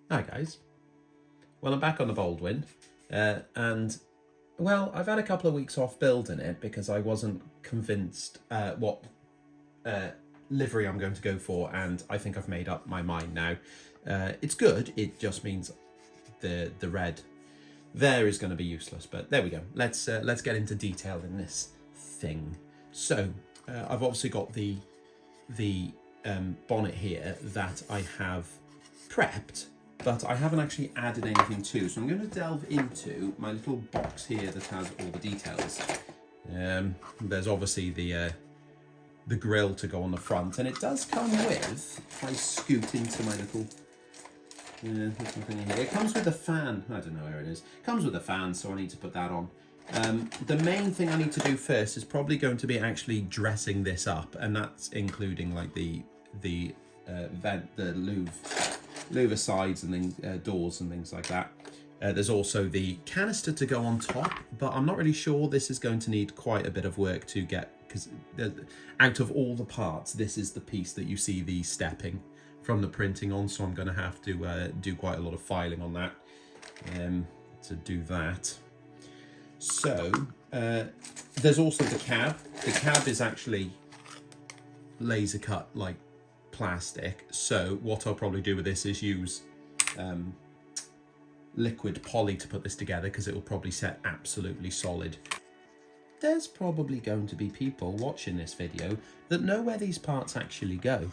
Hi guys. Well, I'm back on the Baldwin, and well, I've had a couple of weeks off building it because I wasn't convinced what livery I'm going to go for, and I think I've made up my mind now. It's good. It just means the red there is going to be useless, but there we go. Let's get into detail in this thing. So I've obviously got the bonnet here that I have prepped, but I haven't actually added anything to. So I'm going to delve into my little box here that has all the details. There's obviously the grill to go on the front, and it does come with, if I scoot into my little thing here, it comes with a fan. I don't know where it is. It comes with a fan, so I need to put that on. The main thing I need to do first is probably going to be actually dressing this up, and that's including like the louver sides and things, doors and things like that. There's also the canister to go on top, but I'm not really sure this is going to need quite a bit of work to get, because out of all the parts, this is the piece that you see the stepping from the printing on, so I'm going to have to do quite a lot of filing on that to do that. So there's also the cab. The cab is actually laser cut like plastic, so what I'll probably do with this is use liquid poly to put this together, because it will probably set absolutely solid. There's probably going to be people watching this video that know where these parts actually go.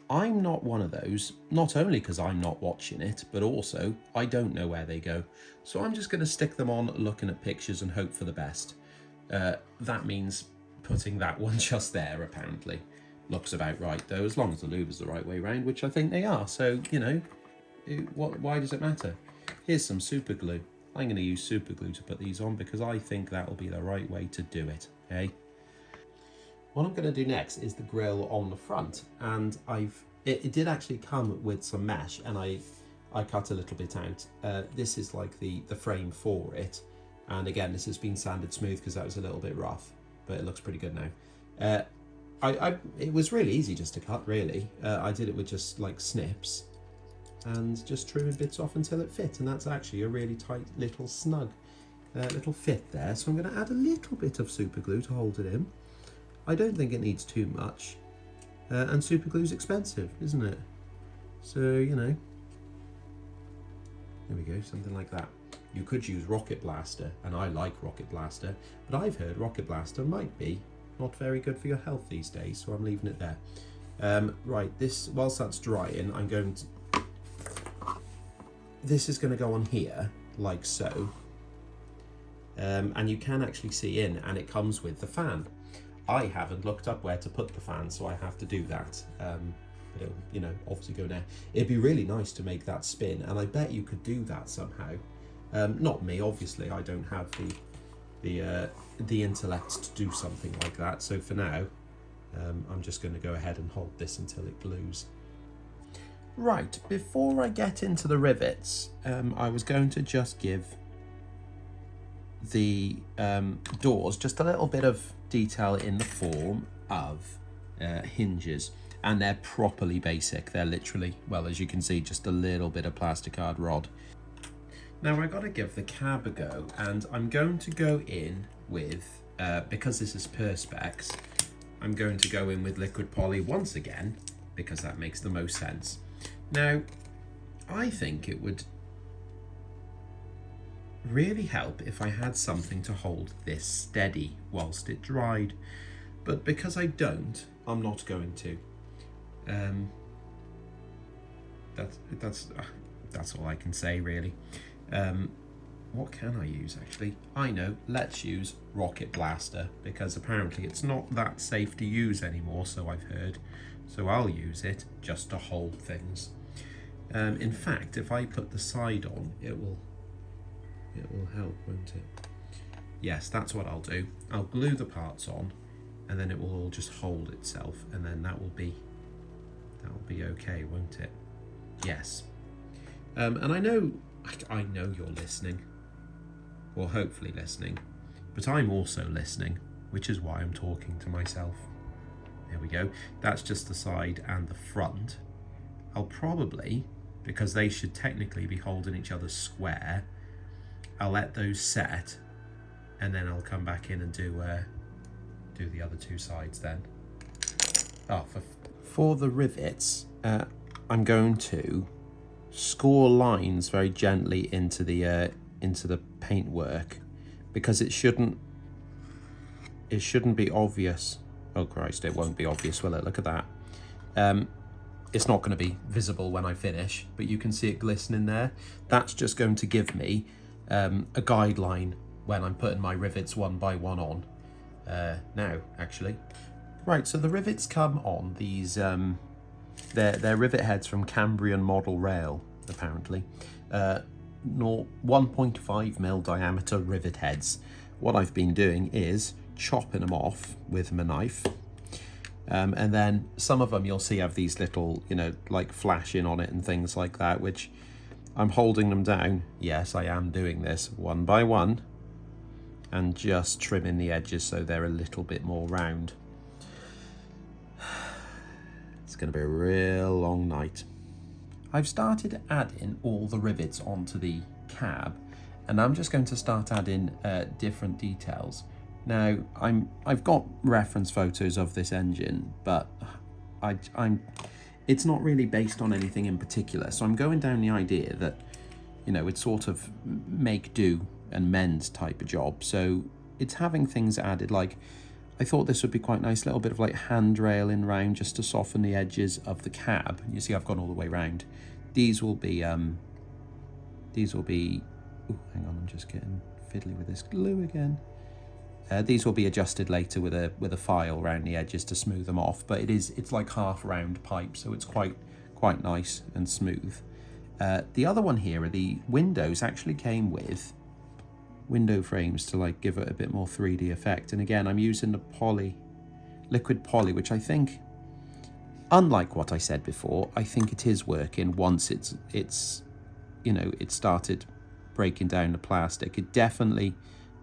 I'm not one of those, not only because I'm not watching it, but also I don't know where they go. So I'm just going to stick them on, looking at pictures and hope for the best. That means putting that one just there, apparently. Looks about right though, as long as the louver's the right way round, which I think they are. So, you know, why does it matter? Here's some super glue. I'm going to use super glue to put these on because I think that will be the right way to do it, okay? What I'm going to do next is the grill on the front, and it did actually come with some mesh, and I cut a little bit out. This is like the frame for it, and again this has been sanded smooth because that was a little bit rough, but it looks pretty good now. It was really easy just to cut, really. I did it with just like snips and just trimming bits off until it fit, and that's actually a really tight little snug little fit there. So I'm going to add a little bit of super glue to hold it in. I don't think it needs too much, and super glue's expensive, isn't it? So, you know, there we go, something like that. You could use Rocket Blaster, and I like Rocket Blaster, but I've heard Rocket Blaster might be not very good for your health these days, so I'm leaving it there. Right, whilst that's drying, this is going to go on here, like so, and you can actually see in, and it comes with the fan. I haven't looked up where to put the fan, so I have to do that. But it'll, you know, obviously go there. It'd be really nice to make that spin, and I bet you could do that somehow. Not me, obviously. I don't have the intellect to do something like that. So for now, I'm just going to go ahead and hold this until it glues. Right, before I get into the rivets, I was going to just give the doors just a little bit of detail in the form of hinges, and they're properly basic. They're literally, well, as you can see, just a little bit of plasticard rod. Now I got to give the cab a go, and I'm going to go in with, because this is Perspex, I'm going to go in with liquid poly once again, because that makes the most sense. Now, I think it would really help if I had something to hold this steady whilst it dried, but because I don't, I'm not going to. That's all I can say, really. What can I use, actually? I know, let's use Rocket Blaster, because apparently it's not that safe to use anymore, so I've heard. So I'll use it just to hold things. In fact, if I put the side on, it will help, won't it? Yes, that's what I'll do. I'll glue the parts on, and then it will all just hold itself, and then that will be okay, won't it? Yes. And I know you're listening, or hopefully listening, but I'm also listening, which is why I'm talking to myself. There we go. That's just the side and the front. I'll probably because they should technically be holding each other square. I'll let those set, and then I'll come back in and do the other two sides then. Oh, for the rivets, I'm going to score lines very gently into the paintwork, because it shouldn't be obvious. Oh Christ, it won't be obvious, will it? Look at that. It's not going to be visible when I finish, but you can see it glistening there. That's just going to give me a guideline when I'm putting my rivets one by one on. Now, actually. Right, so the rivets come on these, they're rivet heads from Cambrian Model Rail, apparently. 1.5mm diameter rivet heads. What I've been doing is chopping them off with my knife. And then some of them you'll see have these little, you know, like flashing on it and things like that, which I'm holding them down. Yes, I am doing this one by one and just trimming the edges so they're a little bit more round. It's going to be a real long night. I've started adding all the rivets onto the cab, and I'm just going to start adding different details. Now, I've got reference photos of this engine, but it's not really based on anything in particular. So I'm going down the idea that, you know, it's sort of make do and mend type of job. So it's having things added, like I thought this would be quite nice, a little bit of like handrailing round just to soften the edges of the cab. You see I've gone all the way round. These will be, ooh, hang on, I'm just getting fiddly with this glue again. These will be adjusted later with a file around the edges to smooth them off, but it's like half round pipe, so it's quite nice and smooth. The other one here are the windows. Actually came with window frames to like give it a bit more 3D effect. And again, I'm using the liquid poly, which I think, unlike what I said before, I think it is working once it's you know, it started breaking down the plastic. It definitely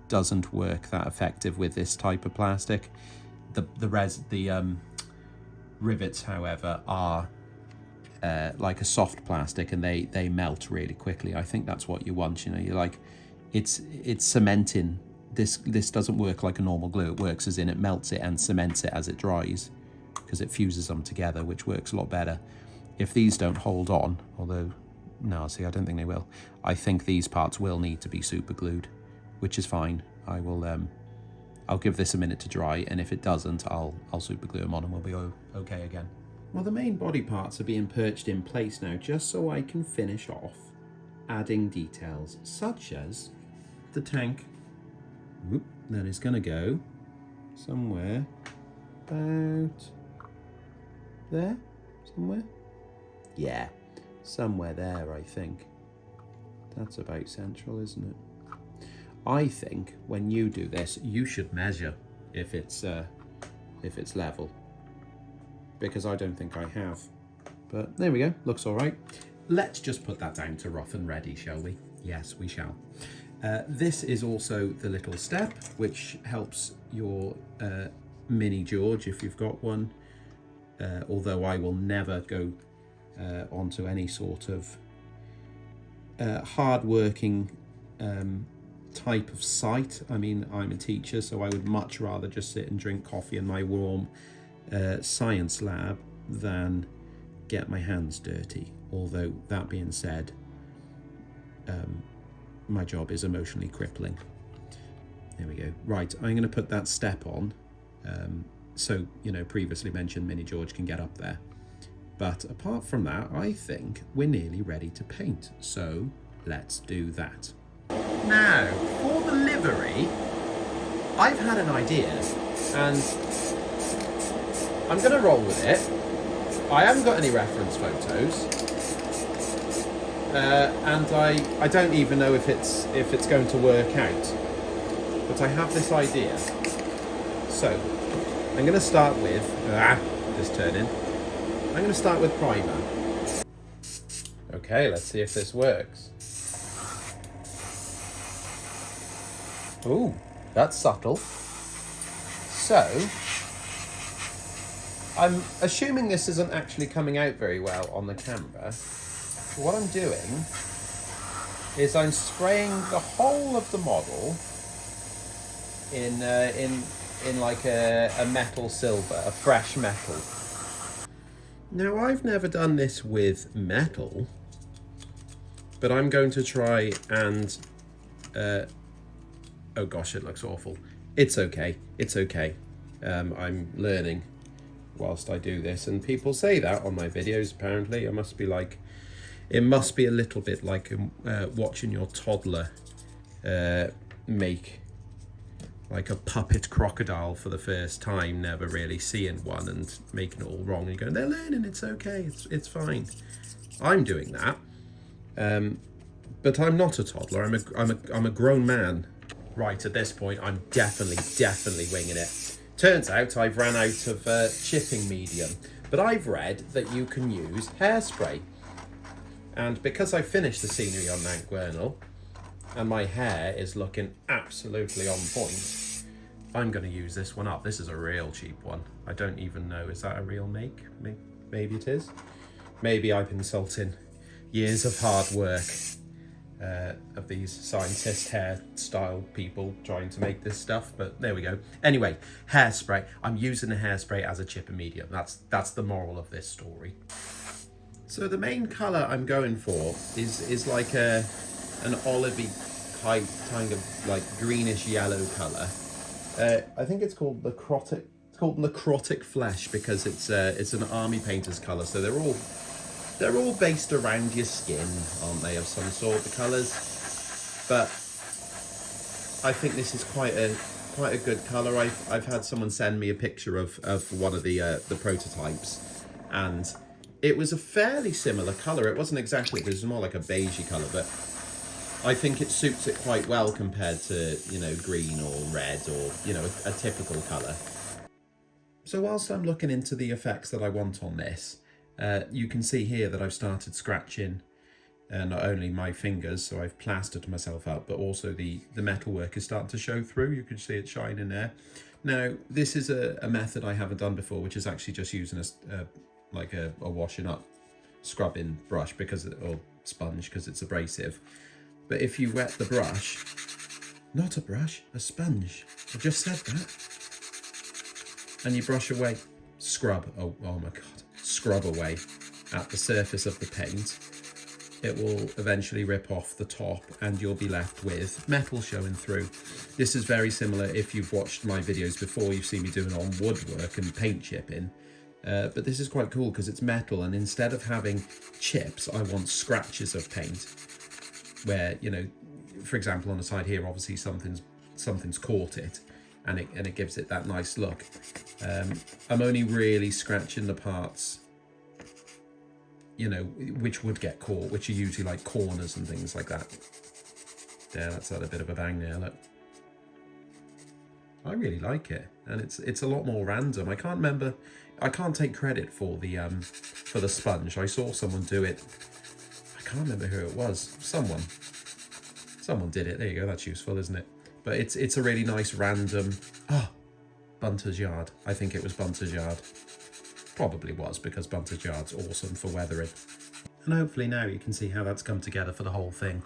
doesn't work that effective with this type of plastic. The rivets, however, are like a soft plastic, and they melt really quickly. I think that's what you want. You know, you're like, it's cementing. This doesn't work like a normal glue. It works as in it melts it and cements it as it dries, because it fuses them together, which works a lot better. If these don't hold on, although no, see, I don't think they will. I think these parts will need to be super glued, which is fine. I will I'll give this a minute to dry, and if it doesn't, I'll super glue them on and we'll be okay again. Well, the main body parts are being perched in place now, just so I can finish off adding details, such as the tank. Whoop, that is going to go somewhere about there, somewhere. Yeah, somewhere there, I think. That's about central, isn't it? I think when you do this, you should measure if it's level, because I don't think I have. But there we go, looks all right. Let's just put that down to rough and ready, shall we? Yes, we shall. This is also the little step which helps your mini George if you've got one. Although I will never go onto any sort of hard-working type of site. I mean, I'm a teacher, so I would much rather just sit and drink coffee in my warm science lab than get my hands dirty. Although, that being said, my job is emotionally crippling. There we go. Right, I'm going to put that step on, so, you know, previously mentioned Mini George can get up there. But apart from that, I think we're nearly ready to paint. So let's do that. Now, for the livery, I've had an idea, and I'm going to roll with it. I haven't got any reference photos, and I don't even know if it's going to work out. But I have this idea. So I'm going to start with just turning. I'm going to start with primer. Okay, let's see if this works. Ooh, that's subtle. So, I'm assuming this isn't actually coming out very well on the camera, what I'm doing is I'm spraying the whole of the model in like a metal silver, a fresh metal. Now, I've never done this with metal, but I'm going to try and oh gosh, it looks awful. It's okay, it's okay. I'm learning whilst I do this, and people say that on my videos. Apparently it must be a little bit like watching your toddler make like a puppet crocodile for the first time, never really seeing one and making it all wrong and going, they're learning, it's okay, it's fine. I'm doing that, but I'm not a toddler. I'm a grown man. Right, at this point I'm definitely winging it. Turns out I've ran out of chipping medium, but I've read that you can use hairspray. And because I finished the scenery on Mount Gwernel, and my hair is looking absolutely on point, I'm going to use this one up. This is a real cheap one. I don't even know, is that a real make? Maybe it is. Maybe I'm insulting years of hard work of these scientist hairstyle people trying to make this stuff, but there we go. Anyway, hairspray. I'm using the hairspray as a chipper medium. That's the moral of this story. So the main colour I'm going for is like an olivey kind of like greenish yellow colour. I think it's called necrotic. It's called necrotic flesh because it's an army painter's colour. So they're all based around your skin, aren't they, of some sort, the colours? But I think this is quite a good colour. I've had someone send me a picture of one of the prototypes, and it was a fairly similar colour. It wasn't exactly, it was more like a beigey colour, but I think it suits it quite well compared to, you know, green or red or, you know, a typical colour. So whilst I'm looking into the effects that I want on this, you can see here that I've started scratching not only my fingers, so I've plastered myself up, but also the metalwork is starting to show through. You can see it shining there. Now, this is a method I haven't done before, which is actually just using a washing up scrubbing brush or sponge, because it's abrasive. But if you wet the brush, not a brush, a sponge, I just said that, and you brush away, scrub, oh my God, scrub away at the surface of the paint, it will eventually rip off the top and you'll be left with metal showing through. This is very similar, if you've watched my videos before, you've seen me doing it on woodwork and paint chipping. But this is quite cool because it's metal, and instead of having chips, I want scratches of paint where, you know, for example, on the side here, obviously something's caught it, and it gives it that nice look. I'm only really scratching the parts, you know, which would get caught, which are usually like corners and things like that. Yeah, that's had a bit of a bang there, look. I really like it, and it's a lot more random. I can't take credit for the sponge. I saw someone do it. I can't remember who it was. Someone did it. There you go. That's useful, isn't it? But it's a really nice random. Bunter's Yard. I think it was Bunter's Yard. Probably was, because Bunter's Yard's awesome for weathering. And hopefully now you can see how that's come together for the whole thing,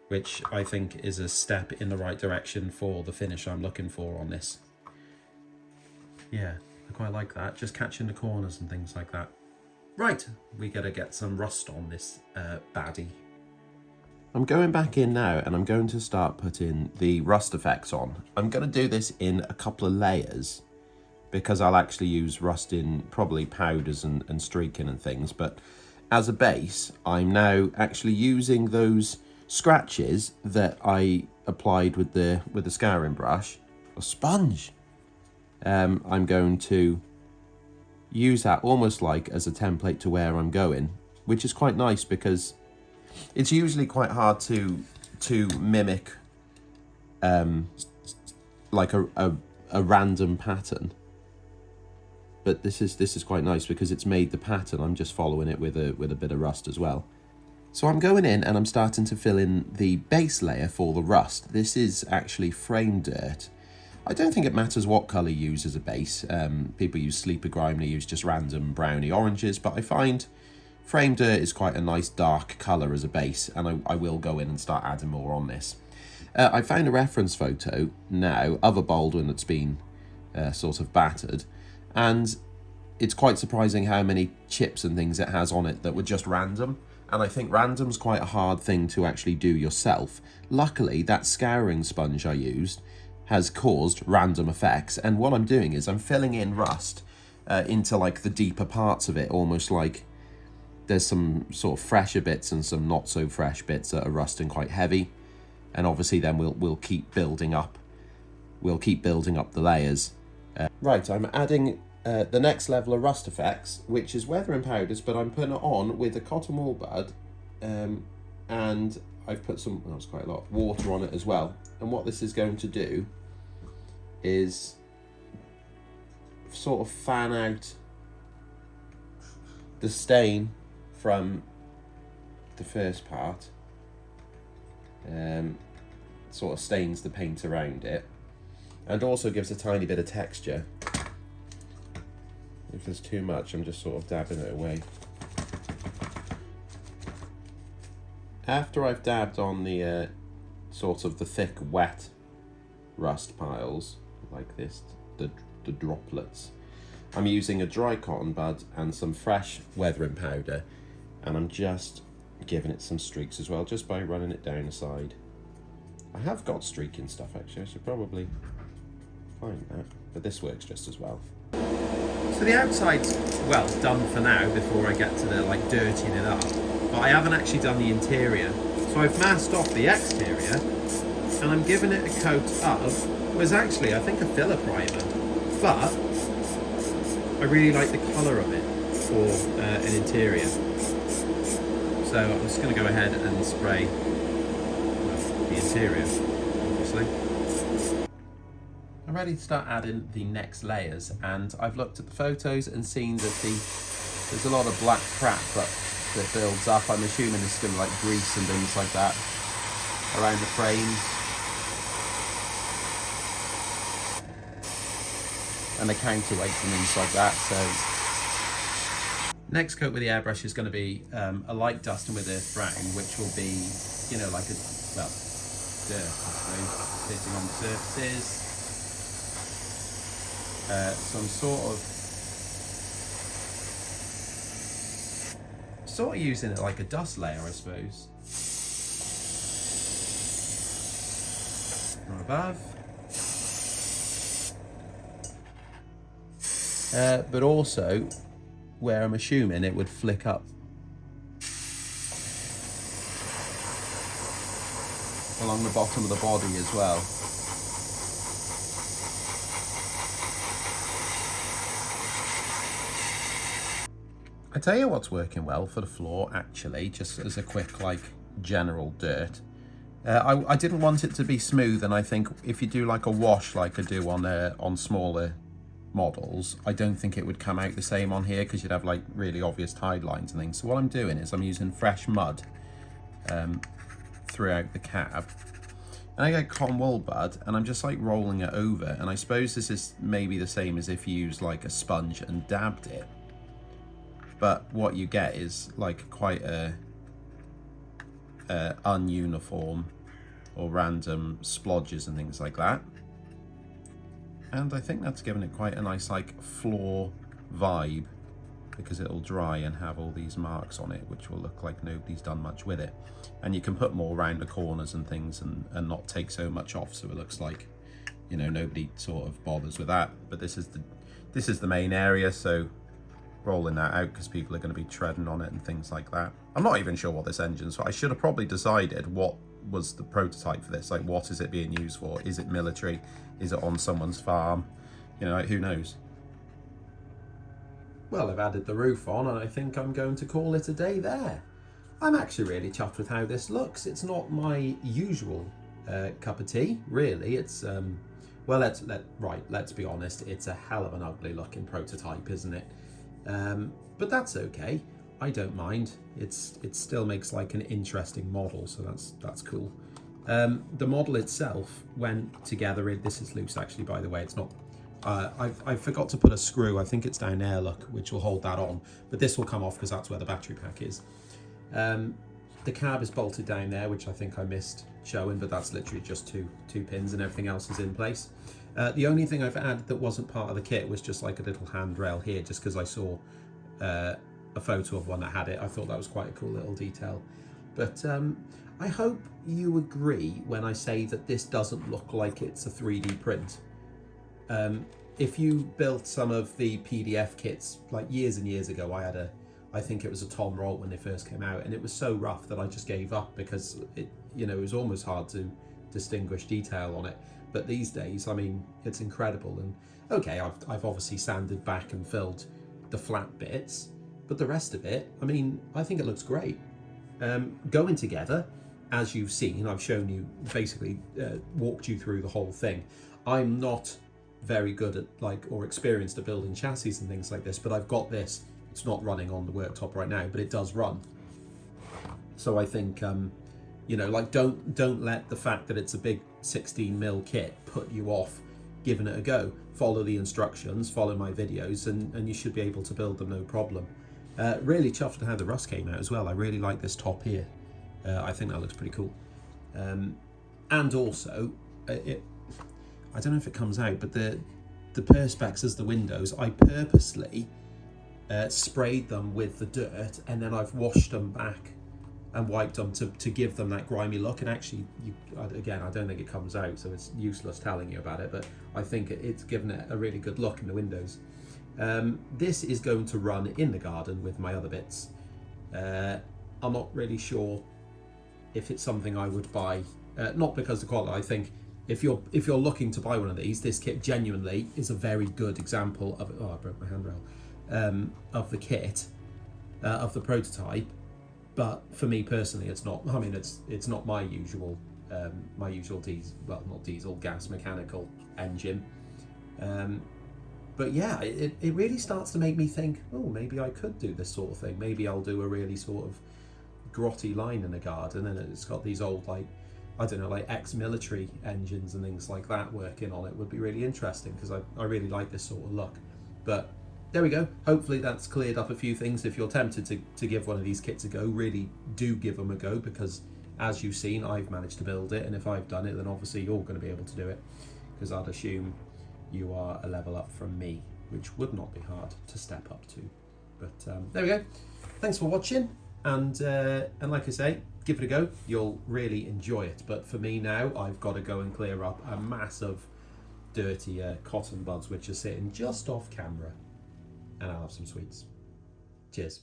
which I think is a step in the right direction for the finish I'm looking for on this. Yeah, I quite like that, just catching the corners and things like that. Right, we gotta get some rust on this baddie. I'm going back in now and I'm going to start putting the rust effects on. I'm going to do this in a couple of layers because I'll actually use rust in probably powders and streaking and things, but as a base, I'm now actually using those scratches that I applied with the scouring brush, a sponge. I'm going to use that almost like as a template to where I'm going, which is quite nice because it's usually quite hard to mimic like a random pattern. But this is quite nice because it's made the pattern. I'm just following it with a bit of rust as well. So I'm going in and I'm starting to fill in the base layer for the rust. This is actually frame dirt. I don't think it matters what colour you use as a base. People use sleeper grime, they use just random browny oranges, but I find Frame dirt is quite a nice dark colour as a base, and I will go in and start adding more on this. I found a reference photo now of a Baldwin that's been sort of battered, and it's quite surprising how many chips and things it has on it that were just random. And I think random's quite a hard thing to actually do yourself. Luckily, that scouring sponge I used has caused random effects, and what I'm doing is I'm filling in rust into like the deeper parts of it, almost like there's some sort of fresher bits and some not so fresh bits that are rusting quite heavy. And obviously then we'll keep building up the layers. Right, I'm adding the next level of rust effects, which is weathering powders, but I'm putting it on with a cotton wool bud, and I've put some, well, it's quite a lot, water on it as well. And what this is going to do is sort of fan out the stain from the first part. Sort of stains the paint around it, and also gives a tiny bit of texture. If there's too much, I'm just sort of dabbing it away. After I've dabbed on the sort of the thick wet rust piles like this, the droplets, I'm using a dry cotton bud and some fresh weathering powder, and I'm just giving it some streaks as well, just by running it down the side. I have got streaking stuff actually, I should probably find that, but this works just as well. So the outside's, well, done for now before I get to the like dirtying it up, but I haven't actually done the interior. So I've masked off the exterior, and I'm giving it a coat of, was actually I think a filler primer, but I really like the colour of it for an interior. So I'm just going to go ahead and spray the interior, obviously. I'm ready to start adding the next layers, and I've looked at the photos and seen that there's a lot of black crap that builds up. I'm assuming it's going to like grease and things like that around the frames. And the counterweights and things like that. So next coat with the airbrush is going to be a light dusting with earth brown, which will be, you know, like a, well, dirt, I suppose, sitting on the surfaces. Some sort of using it like a dust layer, I suppose. From above. But also where I'm assuming it would flick up along the bottom of the body as well. I tell you what's working well for the floor actually, just as a quick like general dirt. I didn't want it to be smooth, and I think if you do like a wash like I do on smaller models, I don't think it would come out the same on here, because you'd have like really obvious tide lines and things. So what I'm doing is I'm using fresh mud throughout the cab, and I get cotton wool bud, and I'm just like rolling it over, and I suppose this is maybe the same as if you used like a sponge and dabbed it, but what you get is like quite a ununiform or random splodges and things like that. And I think that's given it quite a nice like floor vibe, because it'll dry and have all these marks on it, which will look like nobody's done much with it. And you can put more around the corners and things, and not take so much off, so it looks like, you know, nobody sort of bothers with that. But this is the main area, so rolling that out because people are going to be treading on it and things like that. I'm not even sure what this engine's for. I should have probably decided what was the prototype for this, like what is it being used for? Is it military? Is it on someone's farm? You know, like, who knows? Well, I've added the roof on, and I think I'm going to call it a day there. I'm actually really chuffed with how this looks. It's not my usual cup of tea, really. It's well, let's be honest, it's a hell of an ugly looking prototype, isn't it? But that's okay. I don't mind. It still makes like an interesting model, so that's cool. The model itself went together. This is loose actually, by the way. It's not I forgot to put a screw, I think it's down there, look, which will hold that on, but this will come off because that's where the battery pack is. The cab is bolted down there, which I think I missed showing, but that's literally just two pins and everything else is in place. The only thing I've added that wasn't part of the kit was just like a little handrail here, just because I saw a photo of one that had it. I thought that was quite a cool little detail. But I hope you agree when I say that this doesn't look like it's a 3D print. If you built some of the PDF kits, like years and years ago, I think it was a Tom Rolt when they first came out, and it was so rough that I just gave up because it was almost hard to distinguish detail on it. But these days, I mean, it's incredible. And okay, I've obviously sanded back and filled the flat bits, but the rest of it, I mean, I think it looks great. Going together, as you've seen, I've shown you, basically walked you through the whole thing. I'm not very good at or experienced at building chassis and things like this, but I've got this. It's not running on the worktop right now, but it does run. So I think, don't let the fact that it's a big 16mm kit put you off giving it a go. Follow the instructions, follow my videos, and you should be able to build them no problem. Really chuffed at how the rust came out as well. I really like this top here. I think that looks pretty cool. And also, I don't know if it comes out, but the perspex as the windows, I purposely sprayed them with the dirt, and then I've washed them back and wiped them to give them that grimy look. And actually, again, I don't think it comes out, so it's useless telling you about it, but I think it's given it a really good look in the windows. This is going to run in the garden with my other bits. I'm not really sure if it's something I would buy, not because of the quality. I think if you're looking to buy one of these, this kit genuinely is a very good example of, I broke my handrail, of the kit, of the prototype. But for me personally, it's not. I mean, it's not my usual diesel, well, not diesel, gas mechanical engine. But yeah, it really starts to make me think, oh, maybe I could do this sort of thing. Maybe I'll do a really sort of grotty line in the garden, and it's got these old, I don't know, like ex-military engines and things like that working on it. Would be really interesting, because I really like this sort of look. But there we go. Hopefully that's cleared up a few things. If you're tempted to give one of these kits a go, really do give them a go, because as you've seen, I've managed to build it, and if I've done it, then obviously you're going to be able to do it, because I'd assume you are a level up from me, which would not be hard to step up to. But there we go. Thanks for watching, and like I say, give it a go. You'll really enjoy it. But for me now, I've got to go and clear up a mass of dirty cotton buds which are sitting just off camera, and I'll have some sweets. Cheers.